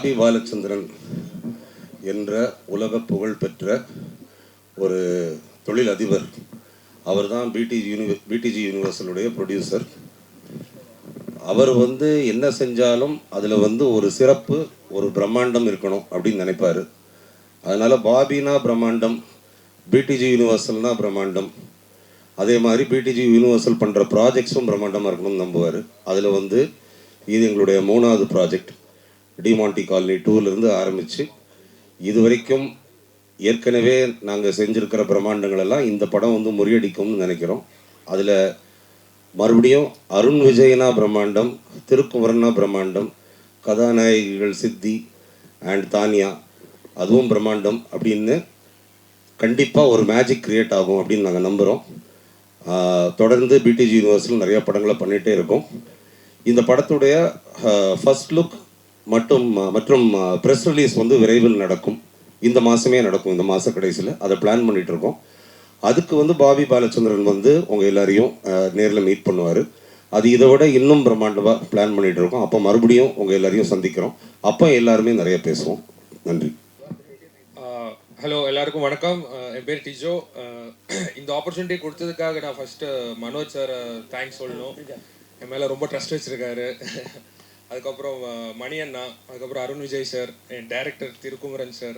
Bobby Balachandran என்ற உலக புகழ் பெற்ற ஒரு தொழில் அதிபர். அவர் தான் பிடிஜி யூனிவர்சலுடைய ப்ரொடியூசர். அவர் என்ன செஞ்சாலும் அதில் ஒரு சிறப்பு, ஒரு பிரம்மாண்டம் இருக்கணும் அப்படின்னு நினைப்பார். அதனால் பாபினா பிரம்மாண்டம், பிடிஜி யூனிவர்சல்னா பிரம்மாண்டம், அதே மாதிரி பிடிஜி யூனிவர்சல் பண்ணுற ப்ராஜெக்ட்ஸும் பிரம்மாண்டமாக இருக்கணும்னு நம்புவார். அதில் இது எங்களுடைய 3வது ப்ராஜெக்ட். டிமாண்டி காலனி 2லேருந்து ஆரம்பித்து இது வரைக்கும் ஏற்கனவே நாங்கள் செஞ்சுருக்கிற பிரம்மாண்டங்களெல்லாம் இந்த படம் முறியடிக்கும்னு நினைக்கிறோம். அதில் மறுபடியும் அருண் விஜயனா பிரம்மாண்டம், திருக்குமரனா பிரம்மாண்டம், கதாநாயகிகள் சித்தி அண்ட் தானியா அதுவும் பிரம்மாண்டம் அப்படின்னு கண்டிப்பாக ஒரு மேஜிக் க்ரியேட் ஆகும் அப்படின்னு நாங்கள் நம்புகிறோம். தொடர்ந்து பிடிஜி யூனிவர்ஸில் நிறையா படங்களை பண்ணிகிட்டே இருக்கோம். இந்த படத்துடைய ஃபர்ஸ்ட் லுக் மற்றும் ப்ரெஸ் ரிலீஸ் விரைவில் நடக்கும். இந்த மாதமே நடக்கும், இந்த மாத கடைசியில். அதை பிளான் பண்ணிகிட்ருக்கோம். அதுக்கு பாபி பாலச்சந்திரன் உங்கள் எல்லாரையும் நேரில் மீட் பண்ணுவார். அது இதை விட இன்னும் பிரம்மாண்டமாக பிளான் பண்ணிகிட்ருக்கோம். அப்போ மறுபடியும் உங்கள் எல்லாரையும் சந்திக்கிறோம். அப்போ எல்லாருமே நிறைய பேசுவோம். நன்றி. ஹலோ, எல்லாருக்கும் வணக்கம். என் பேர் டிஜோ. இந்த ஆப்பர்ச்சுனிட்டி கொடுத்ததுக்காக நான் ஃபஸ்ட்டு மனோஜ் சார் தேங்க்ஸ் சொல்லணும். என் மேலே ரொம்ப ட்ரஸ்ட் வச்சுருக்காரு. அதுக்கப்புறம் மணி அண்ணா, அதுக்கப்புறம் அருண் விஜய் சார், என் டைரக்டர் திருக்குமரன் சார்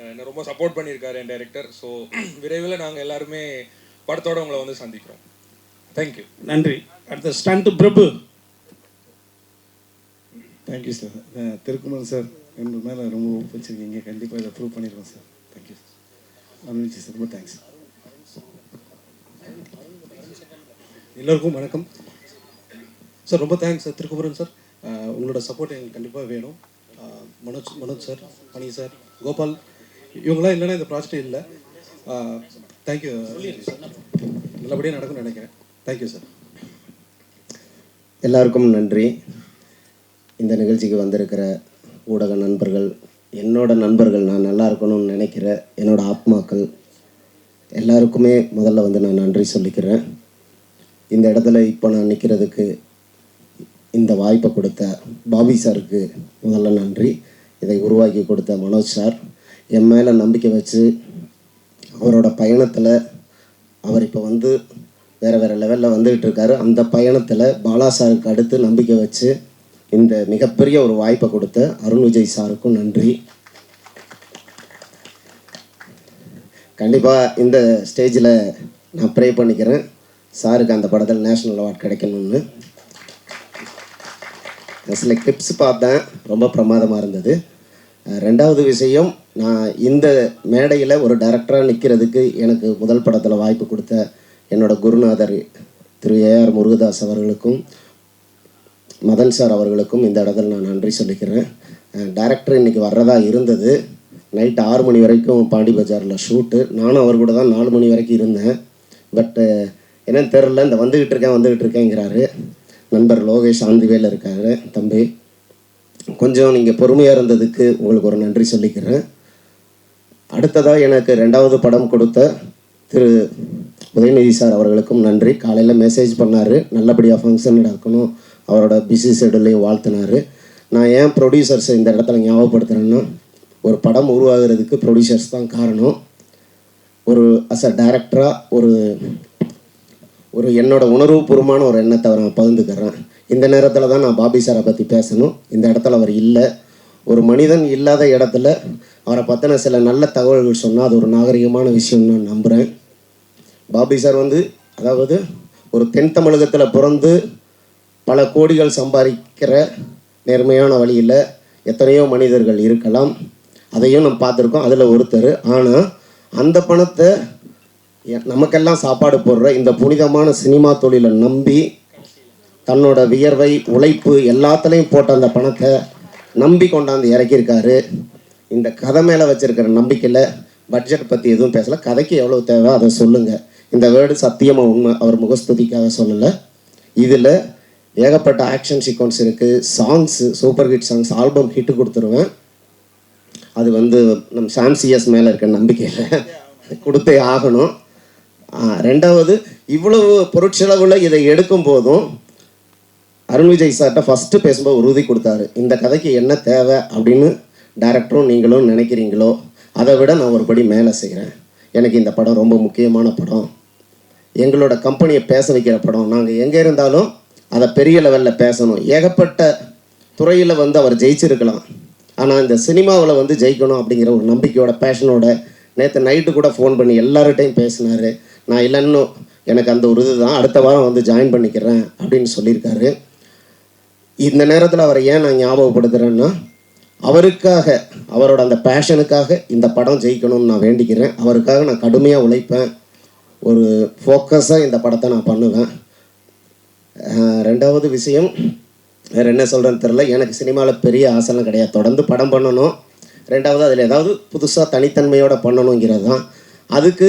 என்னை ரொம்ப சப்போர்ட் பண்ணியிருக்காரு, என் டைரக்டர். ஸோ விரைவில் நாங்கள் எல்லாருமே படத்தோடு உங்களை சந்திக்கிறோம். தேங்க்யூ. நன்றி. அடுத்த stunt Prabhu. Thank you sir. Thirukumaran sir என் மேலே ரொம்ப பிடிச்சிருக்கீங்க. கண்டிப்பாக இதை ப்ரூவ் பண்ணிடுவோம் sir. Thank you Arun Vijay sir, ரொம்ப தேங்க்ஸ். எல்லோருக்கும் வணக்கம் சார். ரொம்ப தேங்க்ஸ் சார் திருக்குமரன் சார். உங்களோட சப்போர்ட் எங்களுக்கு கண்டிப்பாக வேணும். மனோஜ் சார், மணி சார், கோபால், இவங்களாம் இல்லைன்னா இந்த ப்ராஜெக்ட் இல்லை. தேங்க்யூ. நல்லபடியாக நடக்கும்னு நினைக்கிறேன். Thank you sir. எல்லாருக்கும் நன்றி. இந்த நிகழ்ச்சிக்கு வந்திருக்கிற ஊடக நண்பர்கள், என்னோட நண்பர்கள், நான் நல்லா இருக்கணும்னு நினைக்கிற என்னோட ஆத்மாக்கள் எல்லாருக்குமே முதல்ல நான் நன்றி சொல்லிக்கிறேன். இந்த இடத்துல இப்போ நான் நிற்கிறதுக்கு இந்த வாய்ப்பை கொடுத்த பாபி சாருக்கு முதல்ல நன்றி. இதை உருவாக்கி கொடுத்த மனோஜ் சார், என் மேலே நம்பிக்கை வச்சு அவரோட பயணத்தில் அவர் இப்போ வேறு லெவலில் வந்துக்கிட்டு இருக்காரு. அந்த பயணத்தில் பாலா சாருக்கு அடுத்து நம்பிக்கை வச்சு இந்த மிகப்பெரிய ஒரு வாய்ப்பை கொடுத்த அருண் விஜய் சாருக்கும் நன்றி. கண்டிப்பாக இந்த ஸ்டேஜில் நான் ப்ரே பண்ணிக்கிறேன் சாருக்கு அந்த படத்தில் நேஷ்னல் அவார்ட் கிடைக்கணும்னு. சில கிளிப்ஸ் பார்த்தேன், ரொம்ப பிரமாதமாக இருந்தது. ரெண்டாவது விஷயம், நான் இந்த மேடையில் ஒரு டைரக்டராக நிற்கிறதுக்கு எனக்கு முதல் படத்தில் வாய்ப்பு கொடுத்த என்னோட குருநாதர் திரு ஏஆர் முருகதாஸ் அவர்களுக்கும் மதன் சார் அவர்களுக்கும் இந்த இடத்துல நான் நன்றி சொல்லிக்கிறேன். டைரக்டர் இன்றைக்கி வர்றதா இருந்தது. நைட்டு 6 மணி வரைக்கும் பாண்டி பஜாரில் ஷூட்டு. நானும் அவர் கூட தான் 4 மணி வரைக்கும் இருந்தேன். பட்டு என்னன்னு தெரில, இந்த வந்துக்கிட்டு இருக்கேங்கிறாரு. நண்பர் லோகேஷ் ஆந்திவேல இருக்காரு. தம்பி, கொஞ்சம் நீங்கள் பொறுமையாக இருந்ததுக்கு உங்களுக்கு ஒரு நன்றி சொல்லிக்கிறேன். அடுத்ததாக எனக்கு 2வது படம் கொடுத்த திரு உதயநிதி சார் அவர்களுக்கும் நன்றி. காலையில் மெசேஜ் பண்ணார், நல்லபடியாக ஃபங்க்ஷன் நடக்கணும், அவரோட பிஸி ஷெடியூலையும் வாழ்த்தினார். நான் ஏன் ப்ரொடியூசர்ஸை இந்த இடத்துல ஞாபகப்படுத்துகிறேன்னா, ஒரு படம் உருவாகிறதுக்கு ப்ரொடியூசர்ஸ் தான் காரணம். ஒரு அஸ் அ டைரக்டராக ஒரு என்னோட உணர்வுபூர்வமான ஒரு எண்ணத்தை நான் பகிர்ந்துக்கிறேன். இந்த நேரத்தில் தான் நான் பாபி சாரை பற்றி பேசணும். இந்த இடத்துல அவர் இல்லை. ஒரு மனிதன் இல்லாத இடத்துல அவரை பற்றின சில நல்ல தகவல்கள் சொன்னால் அது ஒரு நாகரிகமான விஷயம்னு நான் நம்புகிறேன். பாபி சார் அதாவது ஒரு தென் தமிழகத்தில் பிறந்து பல கோடிகள் சம்பாதிக்கிற நேர்மையான வழியில் எத்தனையோ மனிதர்கள் இருக்கலாம். அதையும் நம்ம பார்த்துருக்கோம். அதில் ஒருத்தர். ஆனால் அந்த பணத்தை நமக்கெல்லாம் சாப்பாடு போடுற இந்த புனிதமான சினிமா தொழிலை நம்பி தன்னோட வியர்வை, உழைப்பு எல்லாத்துலேயும் போட்ட அந்த பணத்தை நம்பி கொண்டாந்து இறக்கியிருக்காரு. இந்த கதை மேலே வச்சுருக்கிற நம்பிக்கையில் பட்ஜெட் பற்றி எதுவும் பேசலை. கதைக்கு எவ்வளோ தேவை அதை சொல்லுங்கள். இந்த வேர்டு சத்தியமாக உண்மை, அவர் முகஸ்துதிக்காக சொல்லலை. இதில் ஏகப்பட்ட ஆக்ஷன் சீக்வன்ஸ் இருக்குது. Songs super hit songs, album hit கொடுத்துருவேன். அது நம்ம சாம்சிஎஸ் மேலே இருக்க நம்பிக்கையில் கொடுத்தே ஆகணும். ரெண்டாவது, இவ்வளவு பொருட்செலவில் இதை எடுக்கும் போதும் அருண் விஜய் சார்கிட்ட ஃபஸ்ட்டு பேசும்போது உறுதி கொடுத்தாரு, இந்த கதைக்கு என்ன தேவை அப்படின்னு டைரக்டரும் நீங்களும் நினைக்கிறீங்களோ அதை விட நான் ஒரு படி மேலே செய்கிறேன். எனக்கு இந்த படம் ரொம்ப முக்கியமான படம், எங்களோட கம்பெனியை பேச வைக்கிற படம், நாங்கள் எங்கே இருந்தாலும் அதை பெரிய லெவலில் பேசணும். ஏகப்பட்ட துறையில் வந்து அவர் ஜெயிச்சிருக்கலாம், ஆனால் இந்த சினிமாவில் வந்து ஜெயிக்கணும் அப்படிங்கிற ஒரு நம்பிக்கையோட பேஷனோட நேற்று நைட்டு கூட ஃபோன் பண்ணி எல்லார்கிட்டையும் பேசினார். நான் இல்லைன்னு எனக்கு அந்த ஒரு இதுதான், அடுத்த வாரம் வந்து ஜாயின் பண்ணிக்கிறேன் அப்படின்னு சொல்லியிருக்காரு. இந்த நேரத்தில் அவரை ஏன் நான் ஞாபகப்படுத்துகிறேன்னா, அவருக்காக, அவரோட அந்த பேஷனுக்காக இந்த படம் ஜெயிக்கணும்னு நான் வேண்டிக்கிறேன். அவருக்காக நான் கடுமையாக உழைப்பேன், ஒரு ஃபோக்கஸாக இந்த படத்தை நான் பண்ணுவேன். ரெண்டாவது விஷயம், வேறு என்ன சொல்கிறேன்னு தெரில, எனக்கு சினிமாவில் பெரிய ஆசைலாம் கிடையாது, தொடர்ந்து படம் பண்ணணும். ரெண்டாவது அதில் ஏதாவது புதுசாக தனித்தன்மையோடு பண்ணணுங்கிறது தான். அதுக்கு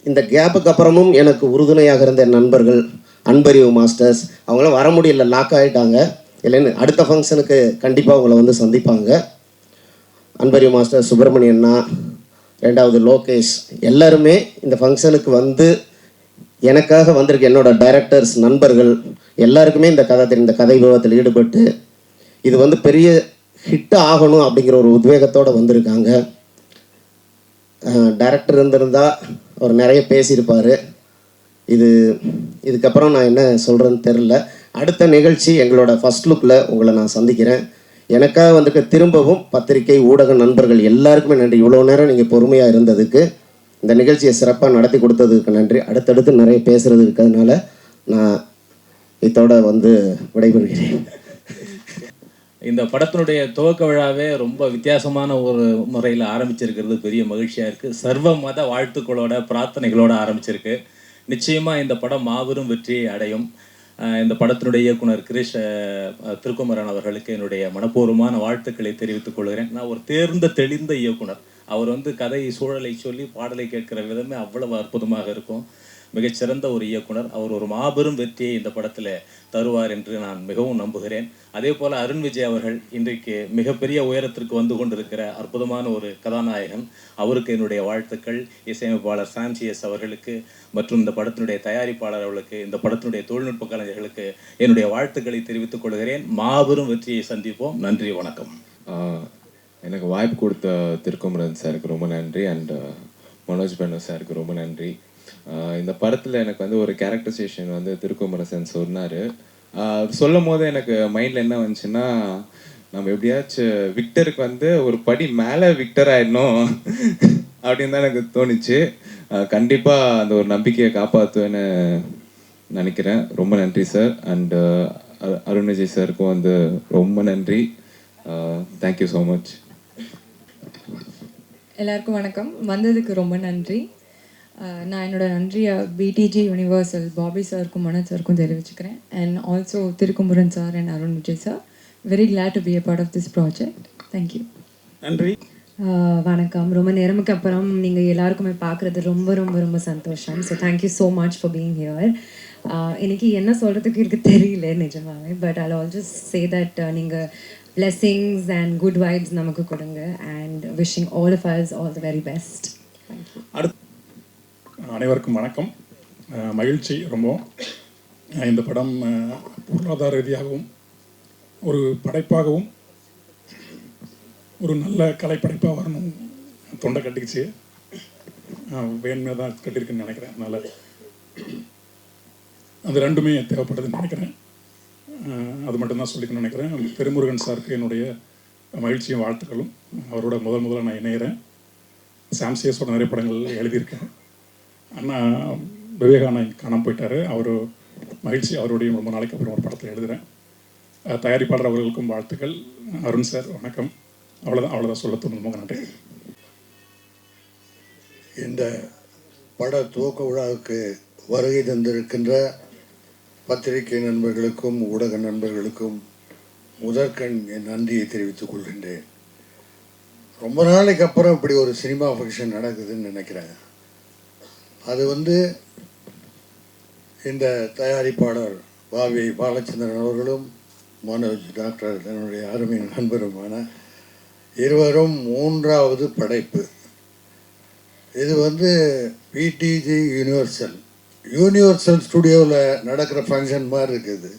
இந்த கேப்புக்கு அப்புறமும் எனக்கு உறுதுணையாக இருந்த நண்பர்கள், அன்பறிவு மாஸ்டர்ஸ், அவங்களாம் வர முடியல, லாக் ஆகிட்டாங்க. இல்லைன்னு அடுத்த ஃபங்க்ஷனுக்கு கண்டிப்பாக அவங்கள வந்து சந்திப்பாங்க. அன்பறிவு மாஸ்டர், சுப்பிரமணியண்ணா, ரெண்டாவது லோகேஷ், எல்லாருமே இந்த ஃபங்க்ஷனுக்கு வந்து எனக்காக வந்திருக்க என்னோட டைரக்டர்ஸ், நண்பர்கள் எல்லாருக்குமே இந்த கதை விவாதத்தில் ஈடுபட்டு இது வந்து பெரிய ஹிட் ஆகணும் அப்படிங்கிற ஒரு உத்வேகத்தோடு வந்திருக்காங்க. டைரக்டர் இருந்திருந்தால் அவர் நிறைய பேசியிருப்பார். இதுக்கப்புறம் நான் என்ன சொல்கிறேன்னு தெரில. அடுத்த நிகழ்ச்சி எங்களோட ஃபர்ஸ்ட் லுக்கில் உங்களை நான் சந்திக்கிறேன். எனக்காக வந்துட்டு திரும்பவும் பத்திரிகை ஊடக நண்பர்கள் எல்லாருக்குமே நன்றி. இவ்வளோ நேரம் நீங்கள் பொறுமையாக இருந்ததுக்கு, இந்த நிகழ்ச்சியை சிறப்பாக நடத்தி கொடுத்ததுக்கு நன்றி. அடுத்தடுத்து நிறைய பேசுகிறது இருக்கிறதுனால நான் இதோட வந்து விடைபெறுகிறேன். இந்த படத்தினுடைய துவக்க விழாவே ரொம்ப வித்தியாசமான ஒரு முறையில் ஆரம்பிச்சிருக்கிறது பெரிய மகிழ்ச்சியாக இருக்குது. சர்வ மத வாழ்த்துக்களோட பிரார்த்தனைகளோடு ஆரம்பிச்சிருக்கு. நிச்சயமாக இந்த படம் மாபெரும் வெற்றியை அடையும். இந்த படத்தினுடைய இயக்குனர் கிரீஷ் திருக்குமரன் அவர்களுக்கு என்னுடைய மனப்பூர்வமான வாழ்த்துக்களை தெரிவித்துக் கொள்கிறேன். நான் ஒரு தேர்ந்த தெளிந்த இயக்குனர். அவர் வந்து கதை சூழலை சொல்லி பாடலை கேட்கிற விதமே அவ்வளவு அற்புதமாக இருக்கும். மிகச்சிறந்த ஒரு இயக்குனர். அவர் ஒரு மாபெரும் வெற்றியை இந்த படத்தில் தருவார் என்று நான் மிகவும் நம்புகிறேன். அதே போல் அருண் விஜய் அவர்கள் இன்றைக்கு மிகப்பெரிய உயரத்திற்கு வந்து கொண்டிருக்கிற அற்புதமான ஒரு கதாநாயகன். அவருக்கு என்னுடைய வாழ்த்துக்கள். இசையமைப்பாளர் சாம்சிஎஸ் அவர்களுக்கு மற்றும் இந்த படத்தினுடைய தயாரிப்பாளர் அவர்களுக்கு, இந்த படத்தினுடைய தொழில்நுட்ப கலைஞர்களுக்கு என்னுடைய வாழ்த்துக்களை தெரிவித்துக் கொள்கிறேன். மாபெரும் வெற்றியை சந்திப்போம். நன்றி, வணக்கம். எனக்கு வாய்ப்பு கொடுத்த திருக்குமரன் சாருக்கு ரொம்ப நன்றி, அண்ட் மனோஜ் பெண்ணு சாருக்கு ரொம்ப நன்றி. இந்த படத்தில் எனக்கு வந்து ஒரு கேரக்டரைசேஷன் வந்து திருக்குமரசன் சொன்னார். சொல்லும் போது எனக்கு மைண்டில் என்ன வந்துச்சுன்னா, நம்ம எப்படியாச்சும் விக்டருக்கு வந்து ஒரு படி மேலே விக்டர் ஆகிடணும் அப்படின்னு தான் எனக்கு தோணுச்சு. கண்டிப்பாக அந்த ஒரு நம்பிக்கையை காப்பாற்றுவேன்னு நினைக்கிறேன். ரொம்ப நன்றி சார். அண்ட் அருண் விஜய் சாருக்கும் வந்து ரொம்ப நன்றி. Thank you so much. எல்லாருக்கும் வணக்கம். வந்ததுக்கு ரொம்ப நன்றி. நான் என்னோட நன்றியை பிடிஜி யூனிவர்சல் பாபி சாருக்கும் மனோஜ் சாருக்கும் தெரிவிச்சுக்கிறேன். And also Thirukumaran sir and Arun Vijay sir. Very glad to be a part of this project. Thank you. நன்றி. வணக்கம். ரொம்ப நேரமுக்கு அப்புறம் நீங்கள் எல்லாருக்குமே பார்க்குறது ரொம்ப ரொம்ப ரொம்ப சந்தோஷம். So thank you so much for being here. இன்னைக்கு என்ன சொல்கிறதுக்கு எனக்கு தெரியல நிஜமாவே. But I all just say that நீங்கள் blessings and good vibes நமக்கு கொடுங்க. and wishing all of us all the very best. Thank you. அனைவருக்கும் வணக்கம். மகிழ்ச்சி ரொம்ப. இந்த படம் பொருளாதார ரீதியாகவும் ஒரு படைப்பாகவும் ஒரு நல்ல கலைப்படைப்பாக வரணும் தொண்டை கட்டிக்கிச்சு. வேணுமே தான் கட்டியிருக்குன்னு நினைக்கிறேன். அதனால் அது ரெண்டுமே தேவைப்படுதுன்னு நினைக்கிறேன். அது மட்டும்தான் சொல்லிக்கணும்னு நினைக்கிறேன். திருமுருகன் சாருக்கு என்னுடைய மகிழ்ச்சியும் வாழ்த்துக்களும். அவரோட முதல்ல நான் இணைகிறேன். சாம்சிஎஸோட நிறைய படங்கள் எழுதியிருக்கேன். அண்ணா விவேகானந்த் காணாமல் போயிட்டார். அவர் மகிழ்ச்சி, அவருடைய ரொம்ப நாளைக்கு அப்புறம் ஒரு படத்தில் எழுதுகிறேன். தயாரிப்பாளர் அவர்களுக்கும் வாழ்த்துக்கள். அருண் சார் வணக்கம். அவ்வளோதான் சொல்ல தோணுது. நன்றி. இந்த பட துவக்க விழாவுக்கு வருகை தந்திருக்கின்ற பத்திரிகை நண்பர்களுக்கும் ஊடக நண்பர்களுக்கும் முதற்கண் என் நன்றியை தெரிவித்துக் கொள்கின்றேன். ரொம்ப நாளைக்கு அப்புறம் இப்படி ஒரு சினிமா ஃபங்க்ஷன் நடக்குதுன்னு நினைக்கிறேன். அது இந்த தயாரிப்பாளர் பாவி பாலச்சந்திரன் அவர்களும் மனோஜ் டாக்டர் என்னுடைய அருமை நண்பருமான இருவரும் மூன்றாவது படைப்பு. இது பிடிஜி யூனிவர்சல் ஸ்டுடியோவில் நடக்கிற ஃபங்க்ஷன் மாதிரி இருக்குது.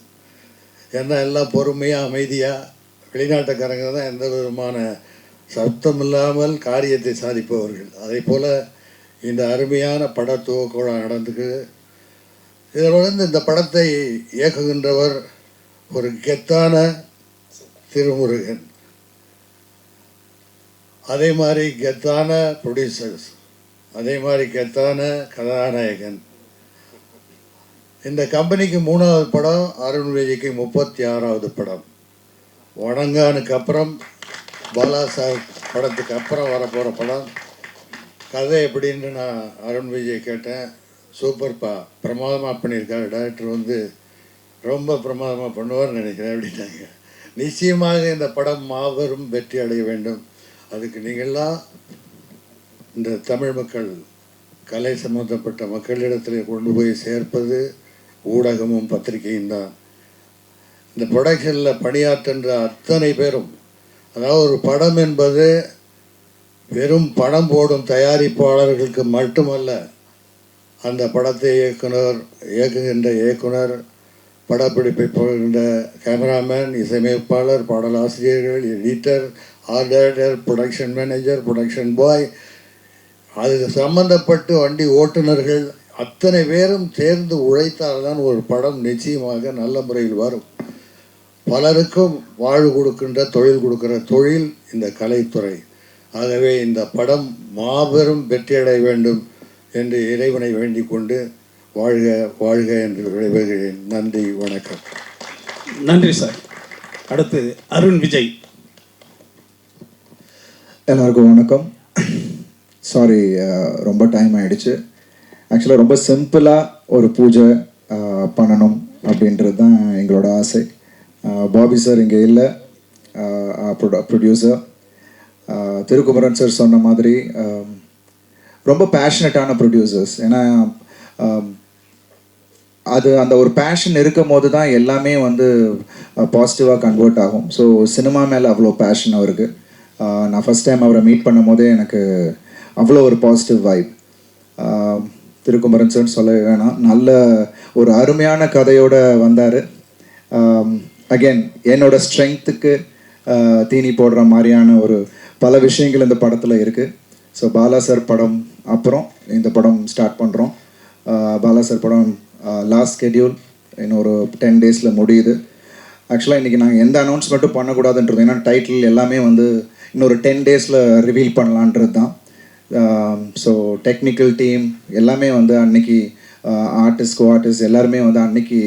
ஏன்னா எல்லாம் பொறுமையாக அமைதியாக வெளிநாட்டுக்காரங்க தான் எந்த விதமான சத்தம் இல்லாமல் காரியத்தை சாதிப்பவர்கள். அதே போல் இந்த அருமையான பட துவக்க நடந்துக்கு இதில் இந்த படத்தை இயக்குகின்றவர் ஒரு கெத்தான திருமுருகன், அதே மாதிரி கெத்தான ப்ரொடியூசர்ஸ், அதே மாதிரி கெத்தான கதாநாயகன். இந்த கம்பெனிக்கு 3வது படம், அருண் விஜய்க்கு 36வது படம். வணங்கானுக்கு அப்புறம் பாலா சார் படத்துக்கு அப்புறம் வரப்போகிற படம். கதை எப்படின்னு நான் அருண் விஜய் கேட்டேன். சூப்பர்ப்பா, பிரமாதமாக பண்ணியிருக்காரு, டைரக்டர் ரொம்ப பிரமாதமாக பண்ணுவார்னு நினைக்கிறேன் அப்படின்னாங்க. நிச்சயமாக இந்த படம் மாபெரும் வெற்றி அடைய வேண்டும். அதுக்கு நீங்கள்லாம் இந்த தமிழ் மக்கள், கலை சம்பந்தப்பட்ட மக்களிடத்தில் கொண்டு போய் சேர்ப்பது ஊடகமும் பத்திரிகையும் தான். இந்த ப்ரொடக்ஷனில் பணியாற்றுன்ற அத்தனை பேரும், அதாவது ஒரு படம் என்பது வெறும் படம் போடும் தயாரிப்பாளர்களுக்கு மட்டுமல்ல, அந்த படத்தை இயக்குகின்ற இயக்குனர், படப்பிடிப்பை போகின்ற கேமராமேன், இசையமைப்பாளர், பாடலாசிரியர்கள், editor, art director, production manager, production boy, அது சம்பந்தப்பட்டு வண்டி ஓட்டுநர்கள் அத்தனை பேரும் சேர்ந்து உழைத்தால்தான் ஒரு படம் நிச்சயமாக நல்ல முறையில் வரும். பலருக்கும் வாழ்வு கொடுக்கின்ற, தொழில் கொடுக்கிற தொழில் இந்த கலைத்துறை. ஆகவே இந்த படம் மாபெரும் வெற்றியடைய வேண்டும் என்று இறைவனை வேண்டிக் கொண்டு வாழ்க வாழ்க என்று விடைபெறுகிறேன். நன்றி, வணக்கம். நன்றி சார். அடுத்து அருண் விஜய். எல்லாருக்கும் வணக்கம். சாரி, ரொம்ப டைம் ஆகிடுச்சு. ஆக்சுவலாக ரொம்ப சிம்பிளாக ஒரு பூஜை பண்ணணும் அப்படின்றது தான் எங்களோட ஆசை. பாபி சார் இங்கே இல்லை, ப்ரொடியூசர். திருக்குமரன் சார் சொன்ன மாதிரி ரொம்ப பேஷனட்டான ப்ரொடியூசர்ஸ். ஏன்னா அந்த ஒரு பேஷன் இருக்கும் போது தான் எல்லாமே பாசிட்டிவாக கன்வெர்ட் ஆகும். ஸோ சினிமா மேலே அவ்வளோ பேஷன் அவருக்கு. நான் ஃபஸ்ட் டைம் அவரை மீட் பண்ணும் போதே எனக்கு அவ்வளோ ஒரு பாசிட்டிவ் வைப். திருக்குமரன் சார் சொல்லவே வேணாம், நல்ல ஒரு அருமையான கதையோடு வந்தார். அகெயின் என்னோட ஸ்ட்ரென்த்துக்கு தீனி போடுற மாதிரியான ஒரு பல விஷயங்கள் இந்த படத்தில் இருக்குது. ஸோ பாலா சார் படம் அப்புறம் இந்த படம் ஸ்டார்ட் பண்ணுறோம். பாலா சார் படம் லாஸ்ட் ஸ்கெட்யூல் இன்னொரு 10 டேஸில் முடியுது. ஆக்சுவலாக இன்றைக்கி நாங்கள் எந்த அனௌன்ஸ்மெண்ட்டும் பண்ணக்கூடாதுன்றது, ஏன்னா டைட்டில் எல்லாமே இன்னொரு 10 டேஸில் ரிவீல் பண்ணலான்றது தான். ஸோ டெக்னிக்கல் டீம் எல்லாமே அன்னைக்கு ஆர்டிஸ்ட் எல்லாருமே அன்னைக்கு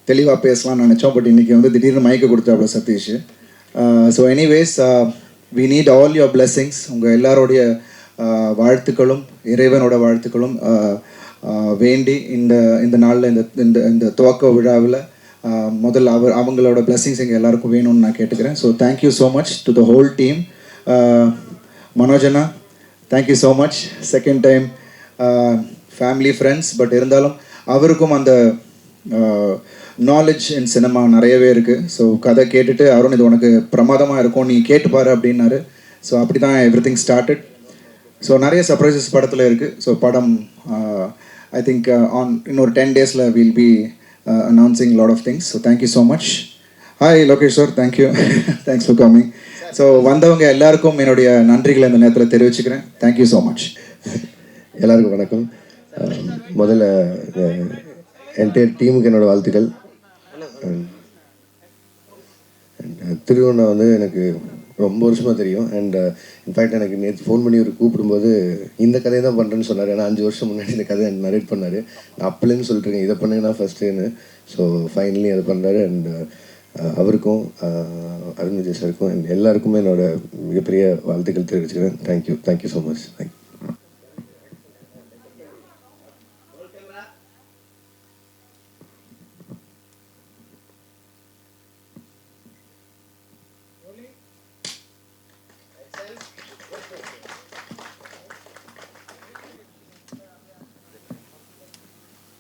தெளிவாக பேசலாம்னு நினச்சோம். பட் இன்றைக்கி திடீர்னு மைக்கு கொடுத்தாப்புல Sathish. So anyways, we need all your blessings. உங்கள் எல்லாரோடைய வாழ்த்துக்களும் இறைவனோட வாழ்த்துக்களும் வேண்டி இந்த நாளில் இந்த துவக்க விழாவில் முதல்ல அவங்களோட பிளெஸ்ஸிங்ஸ் எங்கள் எல்லாருக்கும் வேணும்னு நான் கேட்டுக்கிறேன். So thank you so much to the whole team. மனோஜனா, thank you so much. Second time family friends, but இருந்தாலும் அவருக்கும் அந்த நாலேஜ் இன் சினிமா நிறையவே இருக்குது. ஸோ கதை கேட்டுட்டு அருண் இது உனக்கு பிரமாதமாக இருக்கும், நீ கேட்டுப்பாரு அப்படின்னாரு. ஸோ அப்படி தான் எவ்ரி திங் ஸ்டார்டட். ஸோ நிறைய சர்ப்ரைசஸ் படத்தில் இருக்குது. ஸோ படம் ஐ திங்க் இன்னொரு 10 டேஸில் will be announcing lot of things. So thank you so much. Hi Lokesh sir, thank you. Thanks for coming. So வந்தவங்க எல்லாருக்கும் என்னுடைய நன்றிகளை இந்த நேரத்தில் தெரிவிச்சுக்கிறேன். Thank you so much. எல்லாருக்கும் வணக்கம். முதல்ல என்டையர் டீமுக்கு என்னோடய வாழ்த்துக்கள். திருவண்ணா எனக்கு ரொம்ப வருஷமாக தெரியும். அண்ட் இன்ஃபேக்ட் எனக்கு நேற்று ஃபோன் பண்ணி ஒரு கூப்பிடும்போது இந்த கதையை தான் பண்ணுறேன்னு சொன்னார். ஏன்னா 5 வருஷம் முன்னாடி இந்த கதையை நரேட் பண்ணார். நான் அப்பலேருந்து சொல்லிட்டுருக்கேன் இதை பண்ணுங்கன்னா ஃபஸ்ட்டுன்னு. ஸோ ஃபைனலி அதை பண்ணுறாரு. அண்ட் அவருக்கும் அருண் விஜய் சாருக்கும் எல்லாருக்குமே என்னோட மிகப்பெரிய வாழ்த்துக்கள் தெரிவிச்சுக்கிறேன். Thank you so much. தேங்க்யூ.